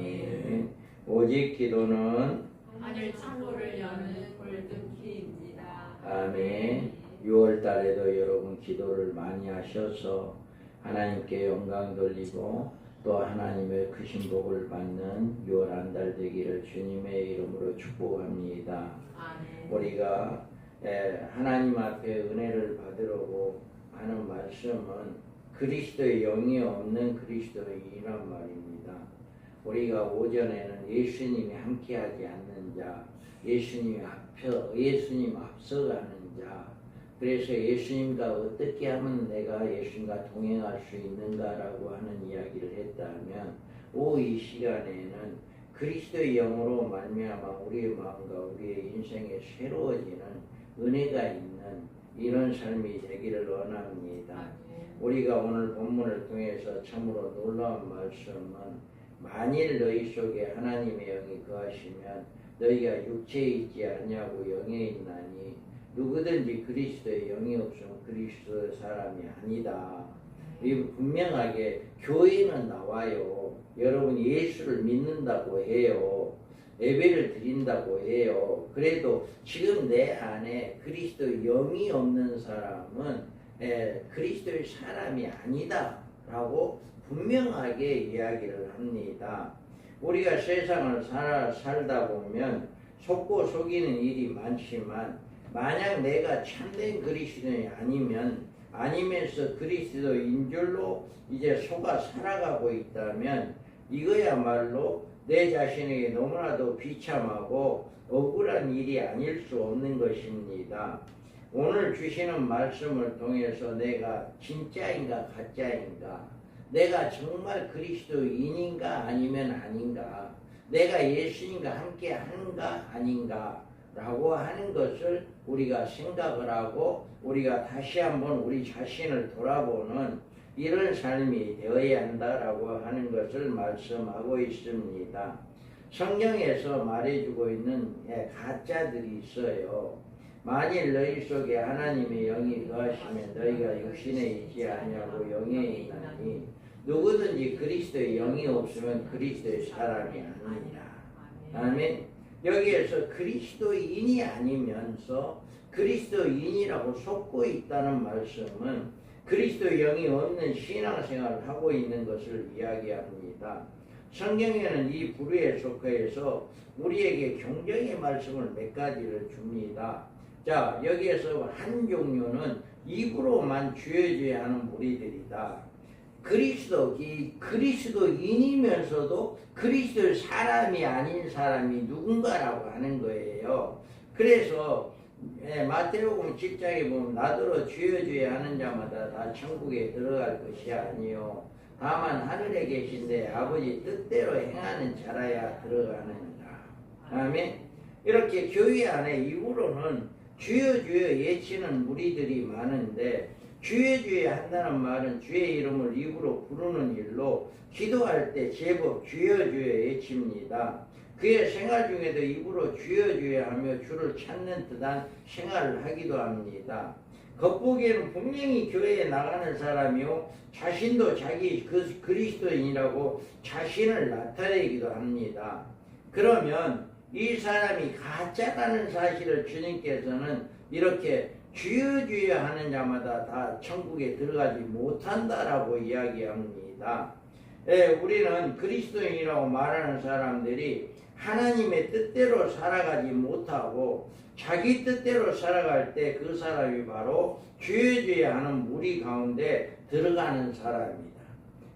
아멘. 오직 기도는 하늘 창고를 여는 골든키입니다. 아멘. 6월 달에도 여러분 기도를 많이 하셔서 하나님께 영광 돌리고 또 하나님의 크신 복을 받는 6월 한 달 되기를 주님의 이름으로 축복합니다. 아멘. 우리가 하나님 앞에 은혜를 받으려고 하는 말씀은 그리스도의 영이 없는 그리스도인이란 말입니다. 우리가 오전에는 예수님이 함께하지 않는 자, 예수님 앞서가는 자, 그래서 예수님과 어떻게 하면 내가 예수님과 동행할 수 있는가라고 하는 이야기를 했다면 이 시간에는 그리스도의 영으로 말미암아 우리의 마음과 우리의 인생에 새로워지는 은혜가 있는 이런 삶이 되기를 원합니다. 우리가 오늘 본문을 통해서 참으로 놀라운 말씀은 만일 너희 속에 하나님의 영이 거하시면 너희가 육체에 있지 않냐고 영에 있나니 누구든지 그리스도의 영이 없으면 그리스도 사람이 아니다. 이 분명하게 교회는 나와요. 여러분 예수를 믿는다고 해요. 예배를 드린다고 해요. 그래도 지금 내 안에 그리스도의 영이 없는 사람은 그리스도의 사람이 아니다 라고 분명하게 이야기를 합니다. 우리가 세상을 살다 보면 속고 속이는 일이 많지만 만약 내가 참된 그리스도인이 아니면서 그리스도인 줄로 이제 속아 살아가고 있다면 이거야말로 내 자신에게 너무나도 비참하고 억울한 일이 아닐 수 없는 것입니다. 오늘 주시는 말씀을 통해서 내가 진짜인가 가짜인가, 내가 정말 그리스도인인가 아니면 아닌가, 내가 예수님과 함께 하는가 아닌가 라고 하는 것을 우리가 생각을 하고 우리가 다시 한번 우리 자신을 돌아보는 이런 삶이 되어야 한다라고 하는 것을 말씀하고 있습니다. 성경에서 말해주고 있는 가짜들이 있어요. 만일 너희 속에 하나님의 영이 거하시면 너희가 육신에 있지 아니하고 영에 있나니 누구든지 그리스도의 영이 없으면 그리스도의 사람이 아니니라. 아멘. 여기에서 그리스도인이 아니면서 그리스도인이라고 속고 있다는 말씀은 그리스도의 영이 없는 신앙생활을 하고 있는 것을 이야기합니다. 성경에는 이 부류에 속해서 우리에게 경쟁의 말씀을 몇 가지를 줍니다. 자, 여기에서 한 종류는 입으로만 주여져야 하는 무리들이다. 그리스도인이면서도 그리스도의 사람이 아닌 사람이 누군가라고 하는 거예요. 그래서 마태복음 7장에 보면 나더러 주여주여 하는 자마다 다 천국에 들어갈 것이 아니요 다만 하늘에 계신데 아버지 뜻대로 행하는 자라야 들어가느니라. 아멘. 이렇게 교회 안에 입으로는 주여 예치는 무리들이 많은데 주여 한다는 말은 주의 이름을 입으로 부르는 일로 기도할 때 제법 주여 예칩니다. 그의 생활 중에도 입으로 주여 하며 주를 찾는 듯한 생활을 하기도 합니다. 겉보기에는 분명히 교회에 나가는 사람이요 자신도 자기 그리스도인이라고 자신을 나타내기도 합니다. 그러면 이 사람이 가짜라는 사실을 주님께서는 이렇게 주여 하는 자마다 다 천국에 들어가지 못한다라고 이야기합니다. 우리는 그리스도인이라고 말하는 사람들이 하나님의 뜻대로 살아가지 못하고 자기 뜻대로 살아갈 때 그 사람이 바로 주여 하는 무리 가운데 들어가는 사람입니다.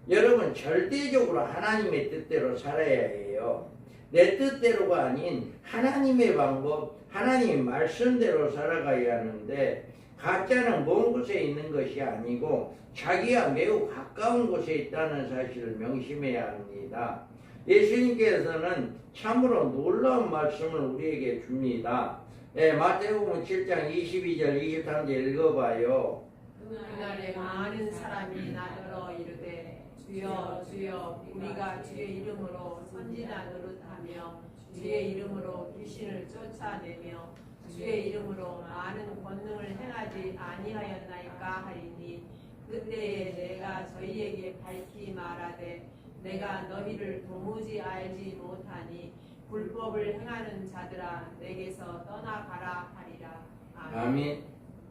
여러분 절대적으로 하나님의 뜻대로 살아야 해요. 내 뜻대로가 아닌 하나님의 방법, 하나님의 말씀대로 살아가야 하는데 가짜는 먼 곳에 있는 것이 아니고 자기와 매우 가까운 곳에 있다는 사실을 명심해야 합니다. 예수님께서는 참으로 놀라운 말씀을 우리에게 줍니다. 마태복음 7장 22절 23절 읽어봐요. 그날에 많은 사람이 나더러 이르되 주여 우리가 주의 이름으로 선지자 노릇하며 주의 이름으로 귀신을 쫓아내며 주의 이름으로 많은 권능을 행하지 아니하였나이까 하리니 그때에 내가 저희에게 밝히 말하되 내가 너희를 도무지 알지 못하니 불법을 행하는 자들아 내게서 떠나가라 하리라. 아멘.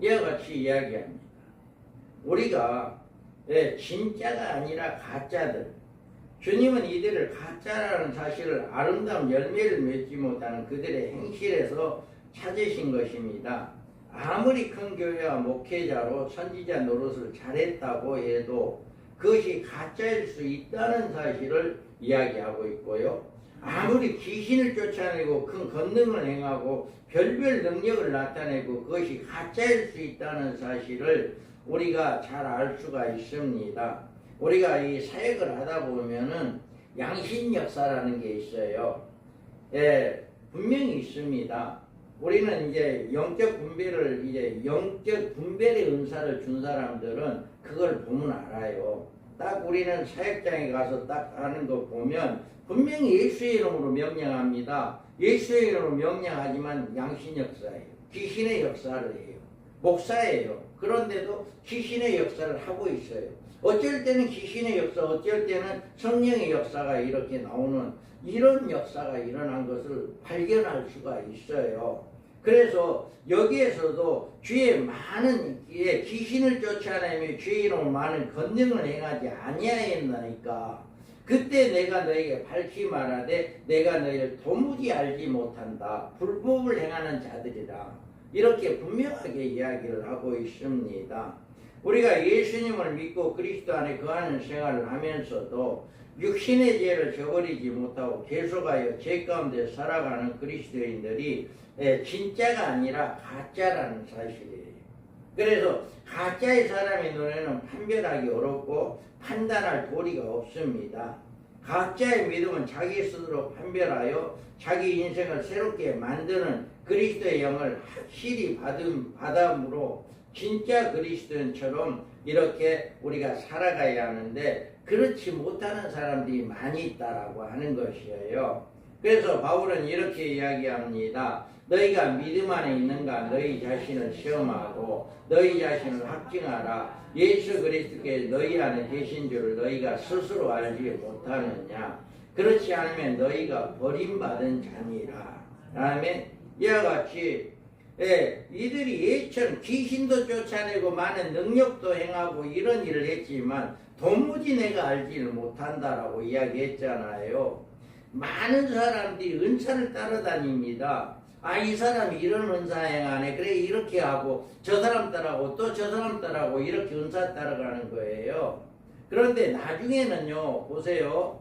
이와 같이 이야기합니다. 우리가 진짜가 아니라 가짜들, 주님은 이들을 가짜라는 사실을 아름다운 열매를 맺지 못하는 그들의 행실에서 찾으신 것입니다. 아무리 큰 교회와 목회자로 선지자 노릇을 잘했다고 해도 그것이 가짜일 수 있다는 사실을 이야기하고 있고요. 아무리 귀신을 쫓아내고 큰 권능을 행하고 별별 능력을 나타내고 그것이 가짜일 수 있다는 사실을 우리가 잘 알 수가 있습니다. 우리가 이 사역을 하다 보면은 양신 역사라는 게 있어요. 분명히 있습니다. 우리는 이제 영적 분별의 은사를 준 사람들은 그걸 보면 알아요. 딱 우리는 사역장에 가서 딱 하는 거 보면 분명히 예수의 이름으로 명령합니다. 예수의 이름으로 명령하지만 양신 역사예요. 귀신의 역사를 해요. 목사예요. 그런데도 귀신의 역사를 하고 있어요. 어쩔 때는 귀신의 역사, 어쩔 때는 성령의 역사가 이렇게 나오는 이런 역사가 일어난 것을 발견할 수가 있어요. 그래서 여기에서도 주의 많은 귀신을 쫓아내며 주의 이름으로 많은 권능을 행하지 아니하였나이까. 그때 내가 너에게 밝히 말하되 내가 너희를 도무지 알지 못한다. 불법을 행하는 자들이라. 이렇게 분명하게 이야기를 하고 있습니다. 우리가 예수님을 믿고 그리스도 안에 거하는 생활을 하면서도 육신의 죄를 저버리지 못하고 계속하여 죄 가운데 살아가는 그리스도인들이 진짜가 아니라 가짜라는 사실이에요. 그래서 가짜의 사람의 눈에는 판별하기 어렵고 판단할 도리가 없습니다. 가짜의 믿음은 자기 스스로 판별하여 자기 인생을 새롭게 만드는 그리스도의 영을 확실히 받음으로 진짜 그리스도인처럼 이렇게 우리가 살아가야 하는데 그렇지 못하는 사람들이 많이 있다라고 하는 것이에요. 그래서 바울은 이렇게 이야기합니다. 너희가 믿음 안에 있는가 너희 자신을 시험하고 너희 자신을 확증하라. 예수 그리스도께 너희 안에 계신 줄을 너희가 스스로 알지 못하느냐. 그렇지 않으면 너희가 버림받은 자니라. 다음에 이와 같이 이들이 예전 귀신도 쫓아내고 많은 능력도 행하고 이런 일을 했지만 도무지 내가 알지를 못한다라고 이야기했잖아요. 많은 사람들이 은사를 따라다닙니다. 이 사람이 이런 은사 행하네. 그래 이렇게 하고 저 사람 따라하고 또 저 사람 따라하고 이렇게 은사 따라가는 거예요. 그런데 나중에는요. 보세요.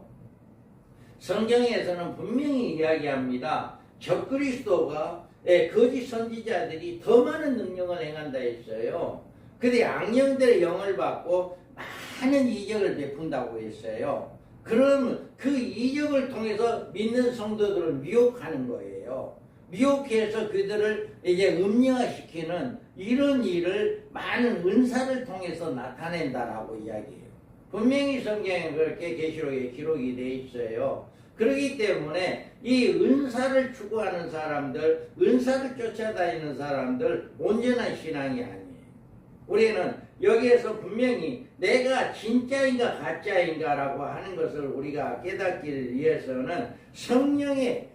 성경에서는 분명히 이야기합니다. 적그리스도가 거짓 선지자들이 더 많은 능력을 행한다 했어요. 근데 악령들의 영을 받고 많은 이적을 베푼다고 했어요. 그럼 그 이적을 통해서 믿는 성도들을 미혹하는 거예요. 미혹해서 그들을 이제 음녀화시키는 이런 일을 많은 은사를 통해서 나타낸다라고 이야기해요. 분명히 성경에 그렇게 계시록에 기록이 돼 있어요. 그렇기 때문에 이 은사를 추구하는 사람들, 은사를 쫓아다니는 사람들 온전한 신앙이 아니에요. 우리는 여기에서 분명히 내가 진짜인가 가짜인가라고 하는 것을 우리가 깨닫기 위해서는 성령의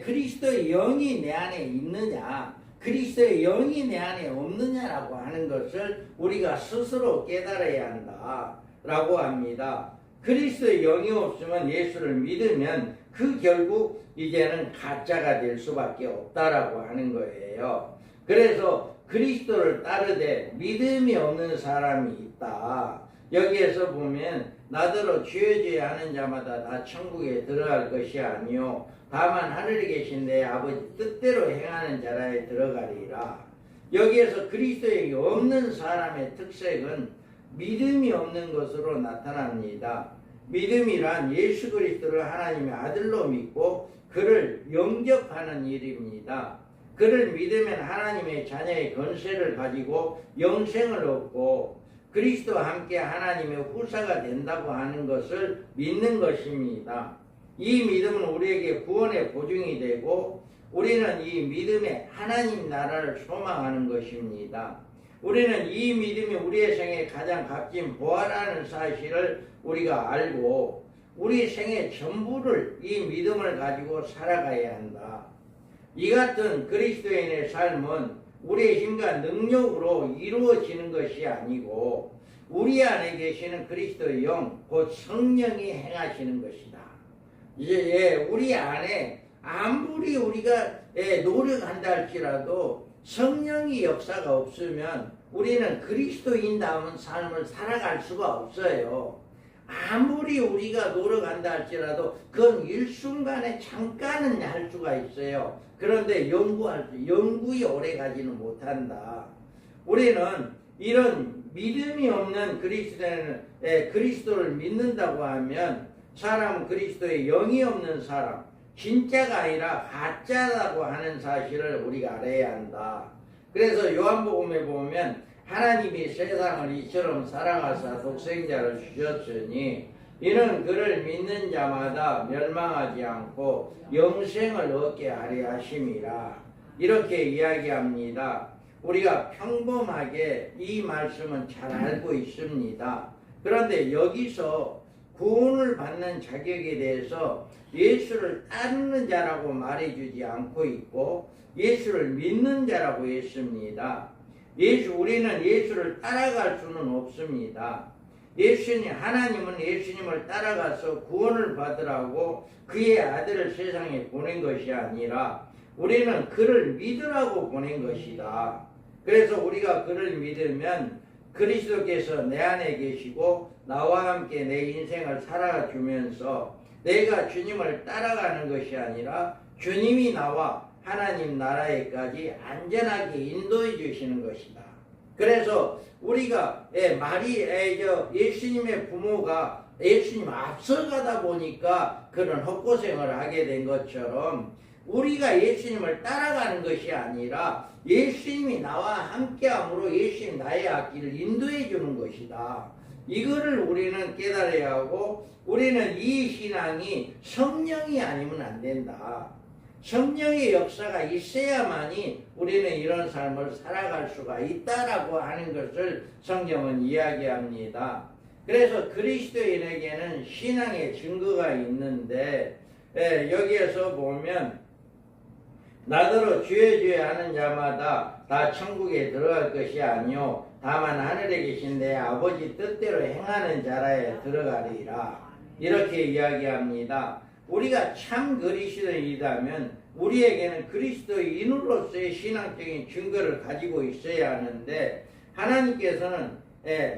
그리스도의 영이 내 안에 있느냐, 그리스도의 영이 내 안에 없느냐라고 하는 것을 우리가 스스로 깨달아야 한다라고 합니다. 그리스도의 영이 없으면 예수를 믿으면 그 결국 이제는 가짜가 될 수밖에 없다라고 하는 거예요. 그래서 그리스도를 따르되 믿음이 없는 사람이 있다. 여기에서 보면 나더러 주여 하는 자마다 다 천국에 들어갈 것이 아니요 다만 하늘에 계신 내 아버지 뜻대로 행하는 자라에 들어가리라. 여기에서 그리스도에 없는 사람의 특색은 믿음이 없는 것으로 나타납니다. 믿음이란 예수 그리스도를 하나님의 아들로 믿고 그를 영접하는 일입니다. 그를 믿으면 하나님의 자녀의 권세를 가지고 영생을 얻고 그리스도와 함께 하나님의 후사가 된다고 하는 것을 믿는 것입니다. 이 믿음은 우리에게 구원의 보증이 되고 우리는 이 믿음에 하나님 나라를 소망하는 것입니다. 우리는 이 믿음이 우리의 생에 가장 값진 보화라는 사실을 우리가 알고 우리 생의 전부를 이 믿음을 가지고 살아가야 한다. 이 같은 그리스도인의 삶은 우리의 힘과 능력으로 이루어지는 것이 아니고 우리 안에 계시는 그리스도의 영, 곧 성령이 행하시는 것이다. 이제 우리 안에 아무리 우리가 노력한다 할지라도 성령의 역사가 없으면 우리는 그리스도인다운 삶을 살아갈 수가 없어요. 아무리 우리가 노력한다 할지라도 그건 일순간에 잠깐은 할 수가 있어요. 그런데 영구히 오래 가지는 못한다. 우리는 이런 믿음이 없는 그리스도를 믿는다고 하면 사람은 그리스도의 영이 없는 사람, 진짜가 아니라 가짜라고 하는 사실을 우리가 알아야 한다. 그래서 요한복음에 보면 하나님이 세상을 이처럼 사랑하사 독생자를 주셨으니 이는 그를 믿는 자마다 멸망하지 않고 영생을 얻게 하려 하심이라. 이렇게 이야기합니다. 우리가 평범하게 이 말씀은 잘 알고 있습니다. 그런데 여기서 구원을 받는 자격에 대해서 예수를 따르는 자라고 말해주지 않고 있고 예수를 믿는 자라고 했습니다. 우리는 예수를 따라갈 수는 없습니다. 하나님은 예수님을 따라가서 구원을 받으라고 그의 아들을 세상에 보낸 것이 아니라 우리는 그를 믿으라고 보낸 것이다. 그래서 우리가 그를 믿으면 그리스도께서 내 안에 계시고 나와 함께 내 인생을 살아주면서 내가 주님을 따라가는 것이 아니라 주님이 나와 하나님 나라에까지 안전하게 인도해 주시는 것이다. 그래서 우리가 예수님의 부모가 예수님 앞서가다 보니까 그런 헛고생을 하게 된 것처럼 우리가 예수님을 따라가는 것이 아니라 예수님이 나와 함께함으로 예수님 나의 앞길을 인도해 주는 것이다. 이거를 우리는 깨달아야 하고 우리는 이 신앙이 성령이 아니면 안 된다. 성령의 역사가 있어야만이 우리는 이런 삶을 살아갈 수가 있다라고 하는 것을 성경은 이야기합니다. 그래서 그리스도인에게는 신앙의 증거가 있는데 여기에서 보면 나더러 주여 주여 하는 자마다 다 천국에 들어갈 것이 아니요 다만 하늘에 계신 내 아버지 뜻대로 행하는 자라에 들어가리라. 이렇게 이야기합니다. 우리가 참 그리스도인이라면 우리에게는 그리스도인으로서의 신앙적인 증거를 가지고 있어야 하는데 하나님께서는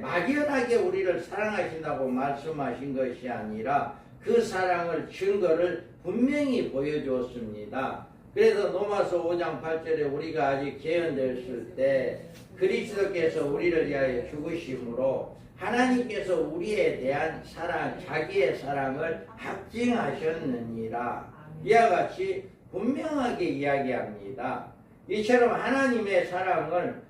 막연하게 우리를 사랑하신다고 말씀하신 것이 아니라 그 사랑을 증거를 분명히 보여주었습니다. 그래서 로마서 5장 8절에 우리가 아직 개연되었을 때 그리스도께서 우리를 위하여 죽으심으로 하나님께서 우리에 대한 사랑, 자기의 사랑을 확증하셨느니라. 이와 같이 분명하게 이야기합니다. 이처럼 하나님의 사랑을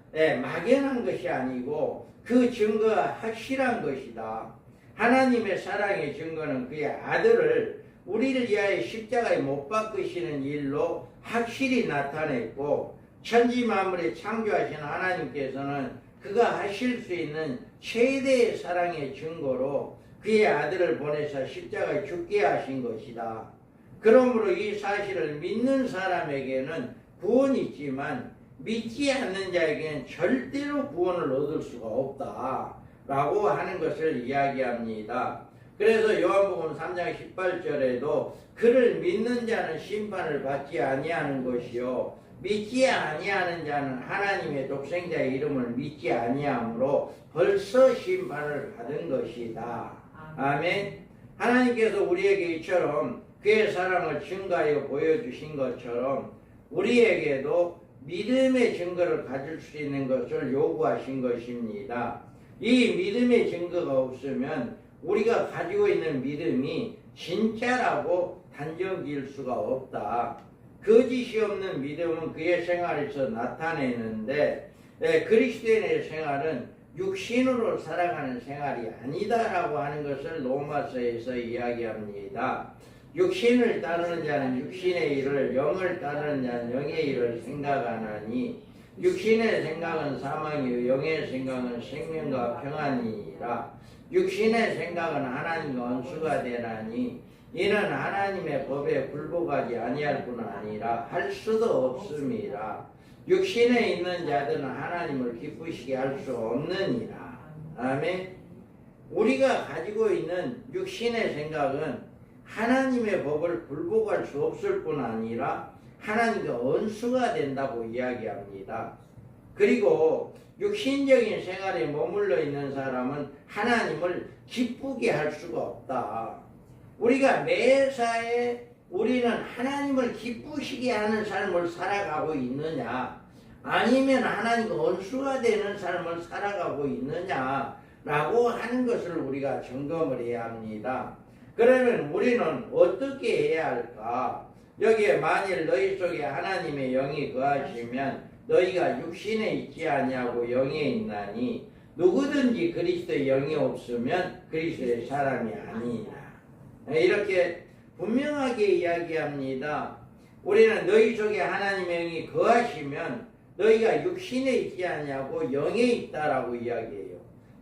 막연한 것이 아니고 그 증거가 확실한 것이다. 하나님의 사랑의 증거는 그의 아들을 우리를 위하여 십자가에 못 박으시는 일로 확실히 나타냈고 천지 만물을 창조하신 하나님께서는 그가 하실 수 있는 최대의 사랑의 증거로 그의 아들을 보내서 십자가에 죽게 하신 것이다. 그러므로 이 사실을 믿는 사람에게는 구원이 있지만 믿지 않는 자에게는 절대로 구원을 얻을 수가 없다 라고 하는 것을 이야기합니다. 그래서 요한복음 3장 18절에도 그를 믿는 자는 심판을 받지 아니하는 것이요 믿지 아니하는 자는 하나님의 독생자의 이름을 믿지 아니하므로 벌써 심판을 받은 것이다. 아멘. 하나님께서 우리에게 이처럼 그의 사랑을 증거하여 보여주신 것처럼 우리에게도 믿음의 증거를 가질 수 있는 것을 요구하신 것입니다. 이 믿음의 증거가 없으면 우리가 가지고 있는 믿음이 진짜라고 단정지을 수가 없다. 거짓이 없는 믿음은 그의 생활에서 나타내는데 그리스도인의 생활은 육신으로 살아가는 생활이 아니다라고 하는 것을 로마서에서 이야기합니다. 육신을 따르는 자는 육신의 일을, 영을 따르는 자는 영의 일을 생각하나니 육신의 생각은 사망이요 영의 생각은 생명과 평안이니라. 육신의 생각은 하나님과 원수가 되나니 이는 하나님의 법에 굴복하지 아니할 뿐 아니라 할 수도 없음이라. 육신에 있는 자들은 하나님을 기쁘시게 할 수 없느니라. 아멘. 우리가 가지고 있는 육신의 생각은 하나님의 법을 굴복할 수 없을 뿐 아니라 하나님과 원수가 된다고 이야기합니다. 그리고 육신적인 생활에 머물러 있는 사람은 하나님을 기쁘게 할 수가 없다. 우리가 매사에 우리는 하나님을 기쁘시게 하는 삶을 살아가고 있느냐, 아니면 하나님과 원수가 되는 삶을 살아가고 있느냐라고 하는 것을 우리가 점검을 해야 합니다. 그러면 우리는 어떻게 해야 할까? 여기에 만일 너희 속에 하나님의 영이 거하시면 너희가 육신에 있지 아니하고 영에 있나니 누구든지 그리스도의 영이 없으면 그리스도의 사람이 아니라. 이렇게 분명하게 이야기합니다. 우리는 너희 속에 하나님의 영이 거하시면 너희가 육신에 있지 아니하고 영에 있다라고 이야기해요.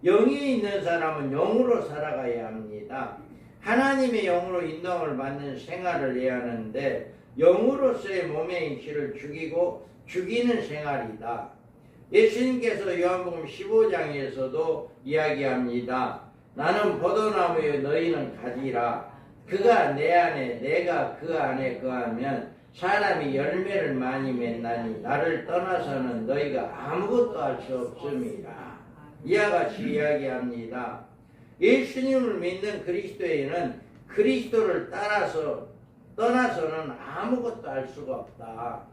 영에 있는 사람은 영으로 살아가야 합니다. 하나님의 영으로 인도함을 받는 생활을 해야 하는데 영으로서의 몸의 행실을 죽이고 죽이는 생활이다. 예수님께서 요한복음 15장에서도 이야기합니다. 나는 포도나무여 너희는 가지라. 그가 내 안에 내가 그 안에 거하면 사람이 열매를 많이 맺나니 나를 떠나서는 너희가 아무것도 할 수 없음이라. 이와 같이 이야기합니다. 예수님을 믿는 그리스도인은 그리스도를 떠나서는 아무것도 할 수가 없다.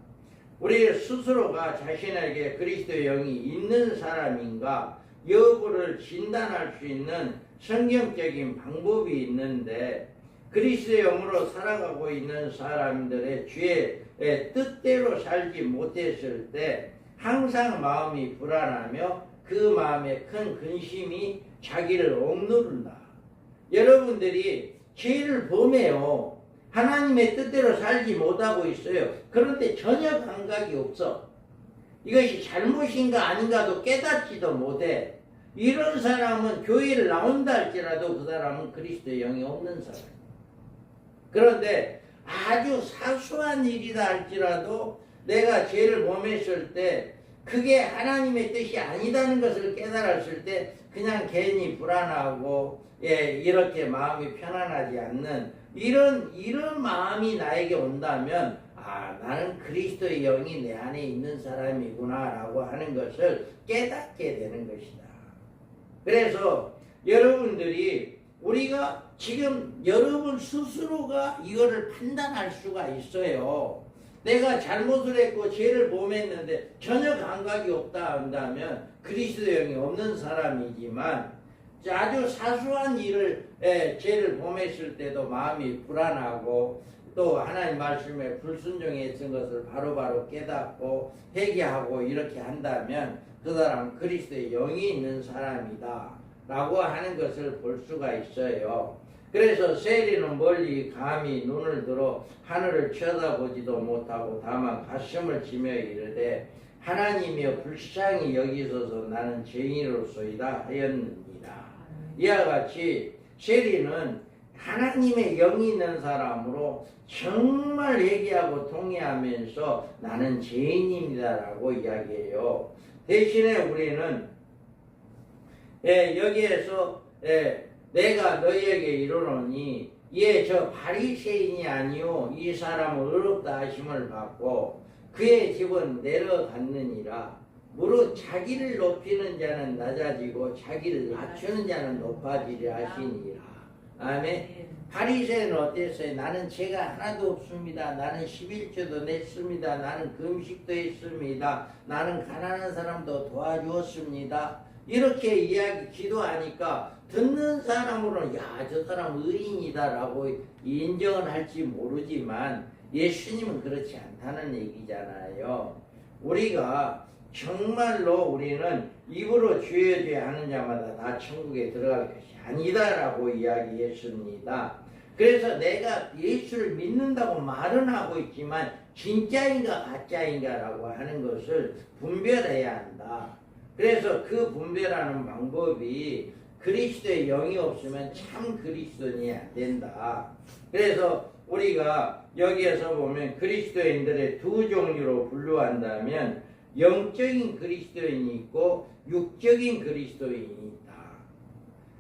우리 스스로가 자신에게 그리스도의 영이 있는 사람인가 여부를 진단할 수 있는 성경적인 방법이 있는데 그리스도의 영으로 살아가고 있는 사람들의 주의 뜻대로 살지 못했을 때 항상 마음이 불안하며 그 마음에 큰 근심이 자기를 억누른다. 여러분들이 죄를 범해요. 하나님의 뜻대로 살지 못하고 있어요. 그런데 전혀 감각이 없어. 이것이 잘못인가 아닌가도 깨닫지도 못해. 이런 사람은 교회를 나온다 할지라도 그 사람은 그리스도의 영이 없는 사람. 그런데 아주 사소한 일이다 할지라도 내가 죄를 범했을 때 그게 하나님의 뜻이 아니다는 것을 깨달았을 때 그냥 괜히 불안하고 이렇게 마음이 편안하지 않는 이런 마음이 나에게 온다면 나는 그리스도의 영이 내 안에 있는 사람이구나 라고 하는 것을 깨닫게 되는 것이다. 그래서 여러분들이 우리가 지금 여러분 스스로가 이거를 판단할 수가 있어요. 내가 잘못을 했고 죄를 범했는데 전혀 감각이 없다 한다면 그리스도의 영이 없는 사람이지만 아주 사소한 일을 죄를 범했을 때도 마음이 불안하고 또 하나님 말씀에 불순종했던 것을 바로바로 깨닫고 회개하고 이렇게 한다면 그 사람은 그리스도의 영이 있는 사람이다 라고 하는 것을 볼 수가 있어요. 그래서 세리는 멀리 감히 눈을 들어 하늘을 쳐다보지도 못하고 다만 가슴을 치며 이르되 하나님이여 불쌍히 여기소서 나는 죄인으로소이다 하였느니라. 이와 같이 세리는 하나님의 영이 있는 사람으로 정말 회개하고 통회하면서 나는 죄인입니다라고 이야기해요. 대신에 우리는 여기에서 내가 너희에게 이르노니 저 바리새인이 아니요 이 사람은 의롭다 하심을 받고 그의 집은 내려갔느니라. 무릇 자기를 높이는 자는 낮아지고 자기를 낮추는 자는 높아지려 하시니라. 아멘. 바리새인은 어땠어요? 나는 죄가 하나도 없습니다. 나는 11조도 냈습니다. 나는 금식도 했습니다. 나는 가난한 사람도 도와주었습니다. 이렇게 기도하니까 듣는 사람으로는 저 사람 의인이다라고 인정은 할지 모르지만 예수님은 그렇지 않다는 얘기잖아요. 우리가 정말로 우리는 입으로 주여 주여 하는 자마다 다 천국에 들어갈 것이 아니다라고 이야기했습니다. 그래서 내가 예수를 믿는다고 말은 하고 있지만 진짜인가 가짜인가라고 하는 것을 분별해야 한다. 그래서 그 분별하는 방법이 그리스도의 영이 없으면 참 그리스도인이 안 된다. 그래서 우리가 여기에서 보면 그리스도인들의 두 종류로 분류한다면 영적인 그리스도인이 있고 육적인 그리스도인이 있다.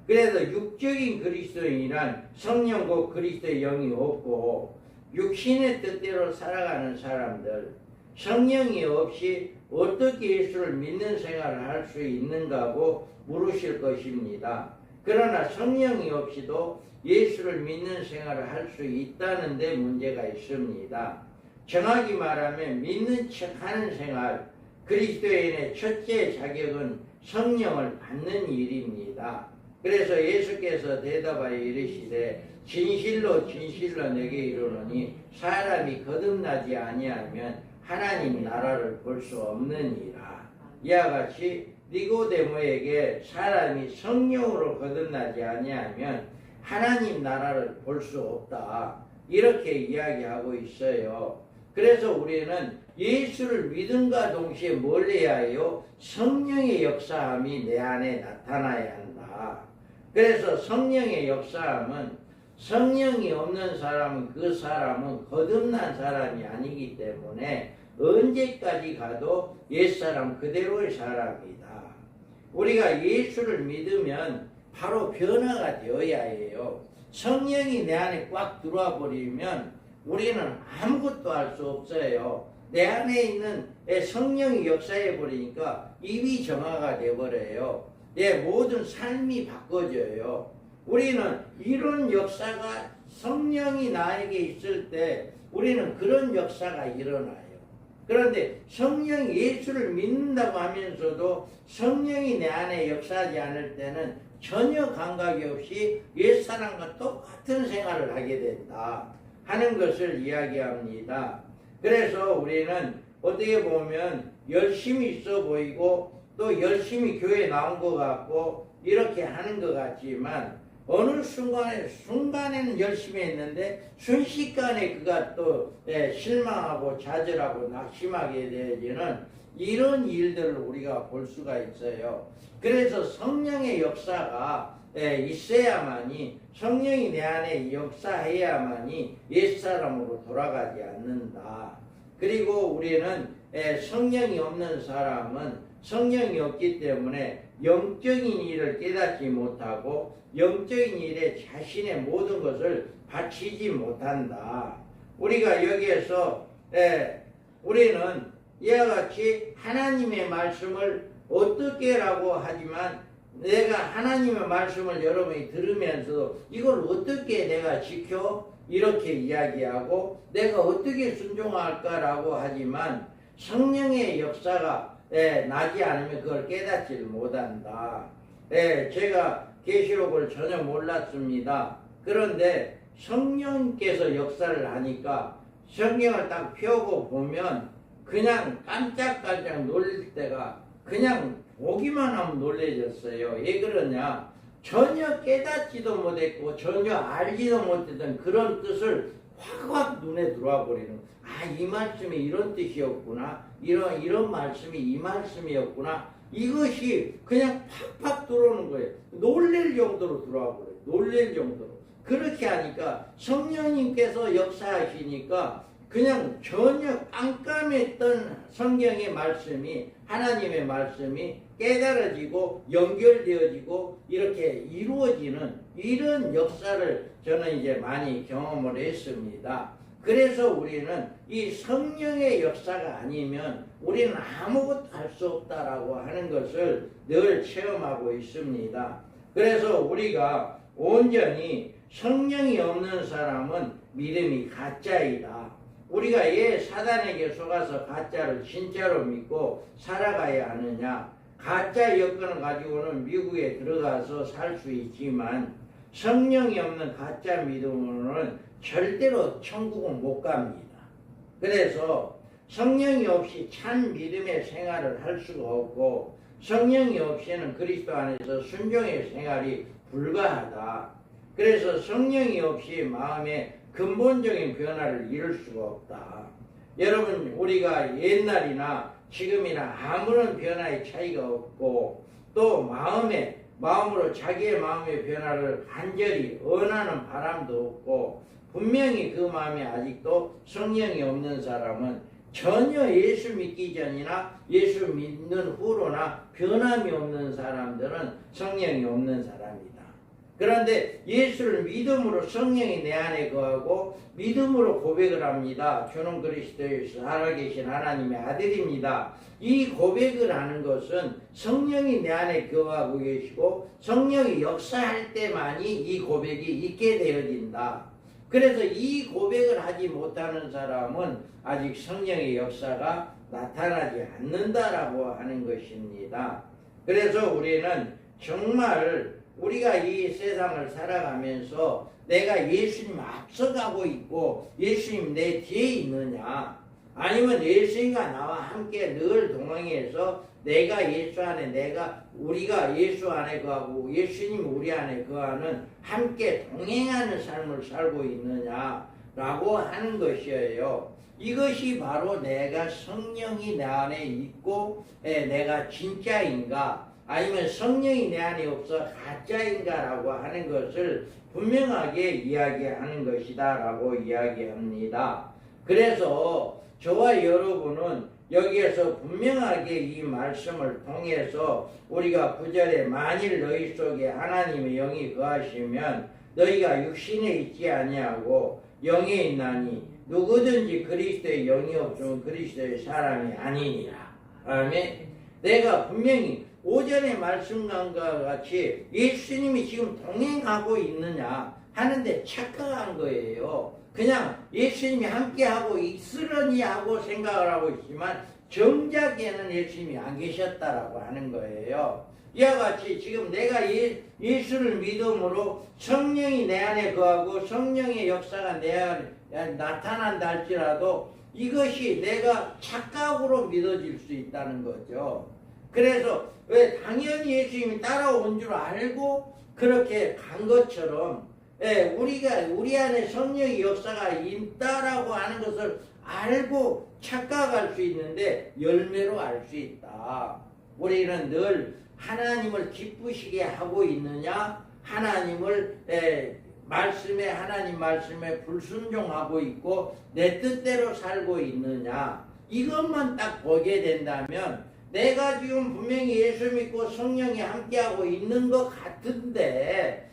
그래서 육적인 그리스도인이란 성령과 그리스도의 영이 없고 육신의 뜻대로 살아가는 사람들, 성령이 없이 어떻게 예수를 믿는 생활을 할 수 있는가고 물으실 것입니다. 그러나 성령이 없이도 예수를 믿는 생활을 할 수 있다는 데 문제가 있습니다. 정확히 말하면 믿는 척하는 생활, 그리스도인의 첫째 자격은 성령을 받는 일입니다. 그래서 예수께서 대답하여 이르시되 진실로 진실로 내게 이르노니 사람이 거듭나지 아니하면 하나님 나라를 볼 수 없느니라. 이와 같이 니고데모에게 사람이 성령으로 거듭나지 아니하면 하나님 나라를 볼 수 없다. 이렇게 이야기하고 있어요. 그래서 우리는 예수를 믿음과 동시에 뭘 해야 해요? 성령의 역사함이 내 안에 나타나야 한다. 그래서 성령의 역사함은 성령이 없는 사람은 그 사람은 거듭난 사람이 아니기 때문에 언제까지 가도 옛사람 그대로의 사람이다. 우리가 예수를 믿으면 바로 변화가 되어야 해요. 성령이 내 안에 꽉 들어와 버리면 우리는 아무것도 할 수 없어요. 내 안에 있는 성령이 역사해 버리니까 입이 정화가 되어버려요. 내 모든 삶이 바꿔져요. 우리는 이런 역사가 성령이 나에게 있을 때 우리는 그런 역사가 일어나요. 그런데 성령이 예수를 믿는다고 하면서도 성령이 내 안에 역사하지 않을 때는 전혀 감각이 없이 옛사람과 똑같은 생활을 하게 된다 하는 것을 이야기합니다. 그래서 우리는 어떻게 보면 열심히 있어 보이고 또 열심히 교회에 나온 것 같고 이렇게 하는 것 같지만 어느 순간에는 열심히 했는데 순식간에 그가 또 실망하고 좌절하고 낙심하게 되어지는 이런 일들을 우리가 볼 수가 있어요. 그래서 성령의 역사가 있어야만이 성령이 내 안에 역사해야만이 옛사람으로 돌아가지 않는다. 그리고 우리는 성령이 없는 사람은 성령이 없기 때문에 영적인 일을 깨닫지 못하고 영적인 일에 자신의 모든 것을 바치지 못한다. 우리가 여기에서 우리는 이와 같이 하나님의 말씀을 어떻게라고 하지만 내가 하나님의 말씀을 여러분이 들으면서도 이걸 어떻게 내가 지켜? 이렇게 이야기하고 내가 어떻게 순종할까라고 하지만 성령의 역사가 나지 않으면 그걸 깨닫지를 못한다. 제가 계시록을 전혀 몰랐습니다. 그런데 성령께서 역사를 하니까 성경을 딱 펴고 보면 그냥 깜짝깜짝 놀릴 때가 그냥 보기만 하면 놀래졌어요. 왜 그러냐? 전혀 깨닫지도 못했고 전혀 알지도 못했던 그런 뜻을 확확 눈에 들어와 버리는. 이 말씀이 이런 뜻이었구나. 이런 말씀이 이 말씀이었구나. 이것이 그냥 팍팍 들어오는 거예요. 놀랄 정도로 들어와 버려요. 놀랄 정도로. 그렇게 하니까 성령님께서 역사하시니까 그냥 전혀 깜깜했던 성경의 말씀이 하나님의 말씀이 깨달아지고 연결되어지고 이렇게 이루어지는 이런 역사를 저는 이제 많이 경험을 했습니다. 그래서 우리는 이 성령의 역사가 아니면 우리는 아무것도 할 수 없다라고 하는 것을 늘 체험하고 있습니다. 그래서 우리가 온전히 성령이 없는 사람은 믿음이 가짜이다. 우리가 왜 사단에게 속아서 가짜를 진짜로 믿고 살아가야 하느냐? 가짜 여건을 가지고는 미국에 들어가서 살 수 있지만 성령이 없는 가짜 믿음으로는 절대로 천국은 못 갑니다. 그래서 성령이 없이 참 믿음의 생활을 할 수가 없고 성령이 없이는 그리스도 안에서 순종의 생활이 불가하다. 그래서 성령이 없이 마음에 근본적인 변화를 이룰 수가 없다. 여러분, 우리가 옛날이나 지금이나 아무런 변화의 차이가 없고, 또 마음으로 자기의 마음의 변화를 간절히 원하는 바람도 없고, 분명히 그 마음에 아직도 성령이 없는 사람은 전혀 예수 믿기 전이나 예수 믿는 후로나 변함이 없는 사람들은 성령이 없는 사람이다. 그런데 예수를 믿음으로 성령이 내 안에 거하고 믿음으로 고백을 합니다. 주는 그리스도의 살아계신 하나님의 아들입니다. 이 고백을 하는 것은 성령이 내 안에 거하고 계시고 성령이 역사할 때만이 이 고백이 있게 되어진다. 그래서 이 고백을 하지 못하는 사람은 아직 성령의 역사가 나타나지 않는다라고 하는 것입니다. 그래서 우리는 정말 우리가 이 세상을 살아가면서 내가 예수님 앞서가고 있고 예수님 내 뒤에 있느냐, 아니면 예수님과 나와 함께 늘 동행해서 내가 예수 안에 우리가 예수 안에 거하고 예수님 우리 안에 거하는 함께 동행하는 삶을 살고 있느냐라고 하는 것이에요. 이것이 바로 내가 성령이 내 안에 있고 내가 진짜인가, 아니면 성령이 내 안에 없어 가짜인가라고 하는 것을 분명하게 이야기하는 것이다 라고 이야기합니다. 그래서 저와 여러분은 여기에서 분명하게 이 말씀을 통해서 우리가 9절에 만일 너희 속에 하나님의 영이 거하시면 너희가 육신에 있지 아니하고 영에 있나니 누구든지 그리스도의 영이 없으면 그리스도의 사람이 아니니라. 아멘. 내가 분명히 오전의 말씀과 같이 예수님이 지금 동행하고 있느냐 하는데 착각한 거예요. 그냥 예수님이 함께하고 있으려니 하고 생각을 하고 있지만 정작에는 예수님이 안 계셨다라고 하는 거예요. 이와 같이 지금 내가 예수를 믿음으로 성령이 내 안에 거하고 성령의 역사가 내 안에 나타난다 할지라도 이것이 내가 착각으로 믿어질 수 있다는 거죠. 그래서 왜 당연히 예수님이 따라온 줄 알고 그렇게 간 것처럼 우리 안에 성령의 역사가 있다라고 하는 것을 알고 착각할 수 있는데 열매로 알 수 있다. 우리는 늘 하나님을 기쁘시게 하고 있느냐, 하나님 말씀에 불순종하고 있고 내 뜻대로 살고 있느냐, 이것만 딱 보게 된다면 내가 지금 분명히 예수 믿고 성령이 함께하고 있는 것 같은데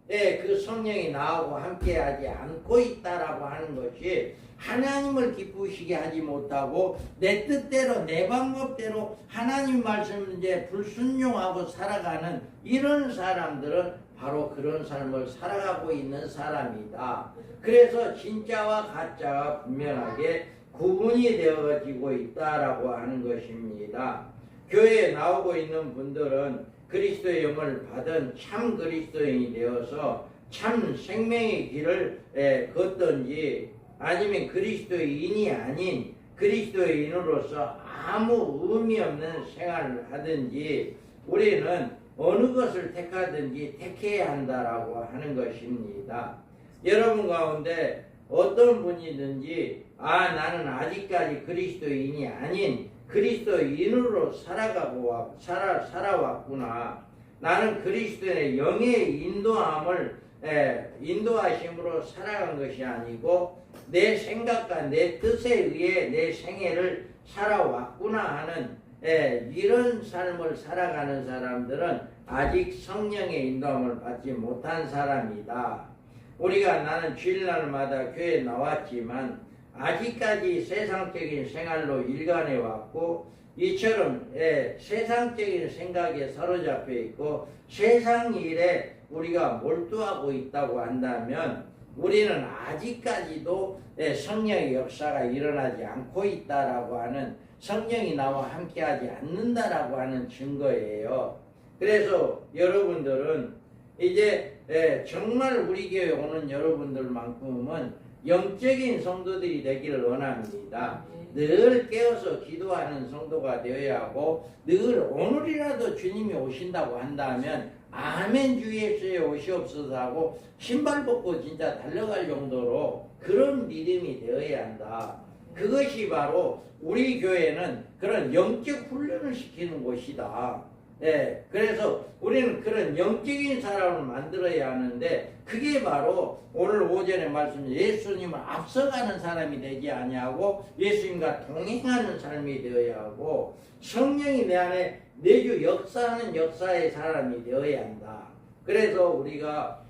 그 성령이 나하고 함께하지 않고 있다라고 하는 것이 하나님을 기쁘시게 하지 못하고 내 뜻대로 내 방법대로 하나님 말씀을 이제 불순종하고 살아가는 이런 사람들은 바로 그런 삶을 살아가고 있는 사람이다. 그래서 진짜와 가짜가 분명하게 구분이 되어지고 있다라고 하는 것입니다. 교회에 나오고 있는 분들은 그리스도의 영을 받은 참 그리스도인이 되어서 참 생명의 길을 걷든지, 아니면 그리스도인이 아닌 그리스도인으로서 아무 의미 없는 생활을 하든지 우리는 어느 것을 택하든지 택해야 한다라고 하는 것입니다. 여러분 가운데 어떤 분이든지 나는 아직까지 그리스도인이 아닌 그리스도인으로 살아왔구나. 나는 그리스도의 영의 인도하심으로 살아간 것이 아니고 내 생각과 내 뜻에 의해 내 생애를 살아왔구나 하는 이런 삶을 살아가는 사람들은 아직 성령의 인도함을 받지 못한 사람이다. 우리가 나는 주일날마다 교회에 나왔지만 아직까지 세상적인 생활로 일관해 왔고 이처럼 세상적인 생각에 사로잡혀 있고 세상 일에 우리가 몰두하고 있다고 한다면 우리는 아직까지도 성령의 역사가 일어나지 않고 있다라고 하는, 성령이 나와 함께하지 않는다라고 하는 증거예요. 그래서 여러분들은 이제 정말 우리 교회 오는 여러분들만큼은 영적인 성도들이 되기를 원합니다. 늘 깨어서 기도하는 성도가 되어야 하고 늘 오늘이라도 주님이 오신다고 한다면 아멘 주 예수에 오시옵소서 하고 신발 벗고 진짜 달려갈 정도로 그런 믿음이 되어야 한다. 그것이 바로 우리 교회는 그런 영적 훈련을 시키는 곳이다. 예, 그래서 우리는 그런 영적인 사람을 만들어야 하는데 그게 바로 오늘 오전에 말씀 예수님을 앞서가는 사람이 되지 아니하고 예수님과 동행하는 삶이 되어야 하고 성령이 내 안에 내주 역사하는 역사의 사람이 되어야 한다. 그래서 우리가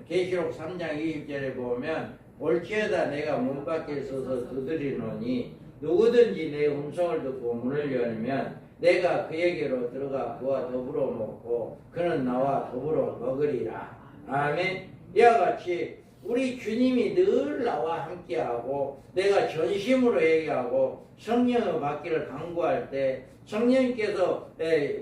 계시록 3장 20절에 보면 올지어다 내가 문 밖에 서서 두드리노니 누구든지 내 음성을 듣고 문을 열면 내가 그에게로 들어가 그와 더불어 먹고 그는 나와 더불어 먹으리라. 아멘. 이와 같이 우리 주님이 늘 나와 함께하고 내가 전심으로 얘기하고 성령을 받기를 간구할 때 성령님께서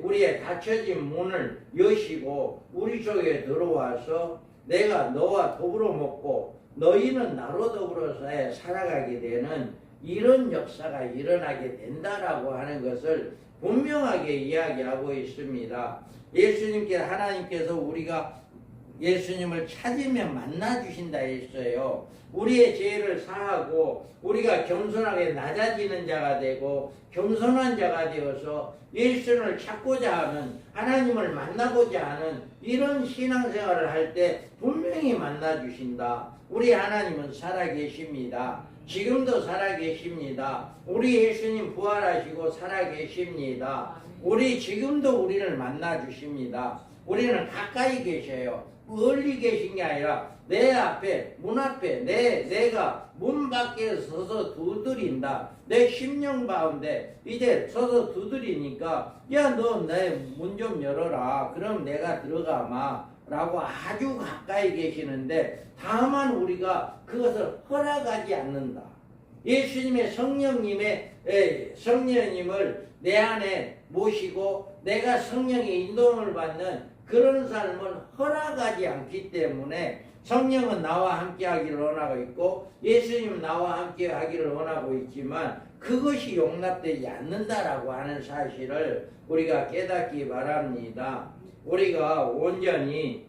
우리의 닫혀진 문을 여시고 우리 속에 들어와서 내가 너와 더불어 먹고 너희는 나로 더불어서 살아가게 되는 이런 역사가 일어나게 된다라고 하는 것을 분명하게 이야기하고 있습니다. 하나님께서 우리가 예수님을 찾으면 만나 주신다 했어요. 우리의 죄를 사하고 우리가 겸손하게 낮아지는 자가 되고 겸손한 자가 되어서 예수를 찾고자 하는 하나님을 만나고자 하는 이런 신앙생활을 할 때 분명히 만나 주신다. 우리 하나님은 살아계십니다. 지금도 살아계십니다. 우리 예수님 부활하시고 살아계십니다. 우리 지금도 우리를 만나 주십니다. 우리는 가까이 계셔요. 멀리 계신 게 아니라 내 앞에 문 앞에 내가 문 밖에 서서 두드린다. 내 심령 가운데 이제 서서 두드리니까 야 너 내 문 좀 열어라. 그럼 내가 들어가마 라고 아주 가까이 계시는데 다만 우리가 그것을 허락하지 않는다. 예수님의 성령님을 내 안에 모시고 내가 성령의 인도를 받는 그런 삶은 허락하지 않기 때문에 성령은 나와 함께 하기를 원하고 있고 예수님은 나와 함께 하기를 원하고 있지만 그것이 용납되지 않는다라고 하는 사실을 우리가 깨닫기 바랍니다. 우리가 온전히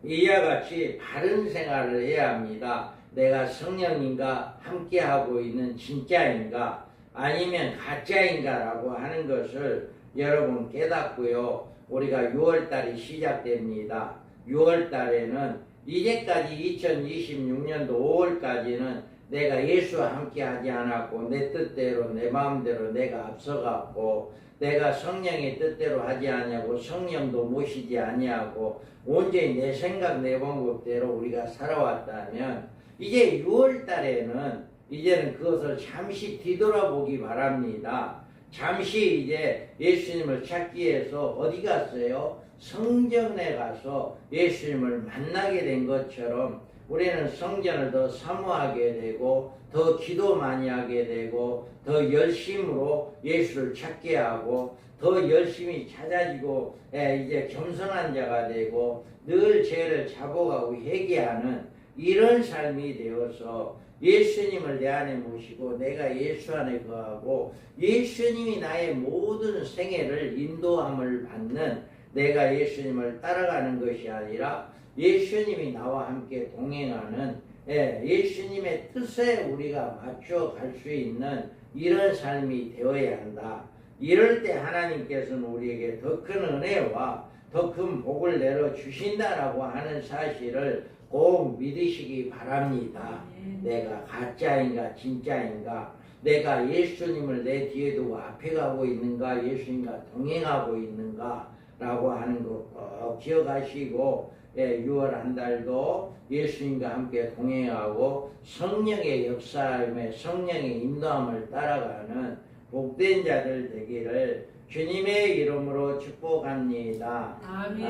이와 같이 바른 생활을 해야 합니다. 내가 성령님과 함께하고 있는 진짜인가 아니면 가짜인가라고 하는 것을 여러분 깨닫고요. 우리가 6월달이 시작됩니다. 6월달에는 이제까지 2026년도 5월까지는 내가 예수와 함께하지 않았고 내 뜻대로 내 마음대로 내가 앞서갔고 내가 성령의 뜻대로 하지 아니하고 성령도 모시지 아니하고 온전히 내 생각 내 방법대로 우리가 살아왔다면 이제 6월달에는 이제는 그것을 잠시 뒤돌아보기 바랍니다. 잠시 이제 예수님을 찾기 위해서 어디 갔어요? 성전에 가서 예수님을 만나게 된 것처럼 우리는 성전을 더 사모하게 되고 더 기도 많이 하게 되고 더 열심으로 예수를 찾게 하고 더 열심히 찾아지고 이제 겸손한 자가 되고 늘 죄를 자복하고 회개하는 이런 삶이 되어서 예수님을 내 안에 모시고 내가 예수 안에 거하고 예수님이 나의 모든 생애를 인도함을 받는 내가 예수님을 따라가는 것이 아니라 예수님이 나와 함께 동행하는 예수님의 뜻에 우리가 맞춰 갈 수 있는 이런 삶이 되어야 한다. 이럴 때 하나님께서는 우리에게 더 큰 은혜와 더 큰 복을 내려 주신다라고 하는 사실을 꼭 믿으시기 바랍니다. 내가 가짜인가 진짜인가 내가 예수님을 내 뒤에 두고 앞에 가고 있는가 예수님과 동행하고 있는가 라고 하는 거 꼭 기억하시고 6월 한 달도 예수님과 함께 동행하고 성령의 역사함에 성령의 인도함을 따라가는 복된 자들 되기를 주님의 이름으로 축복합니다. 아멘.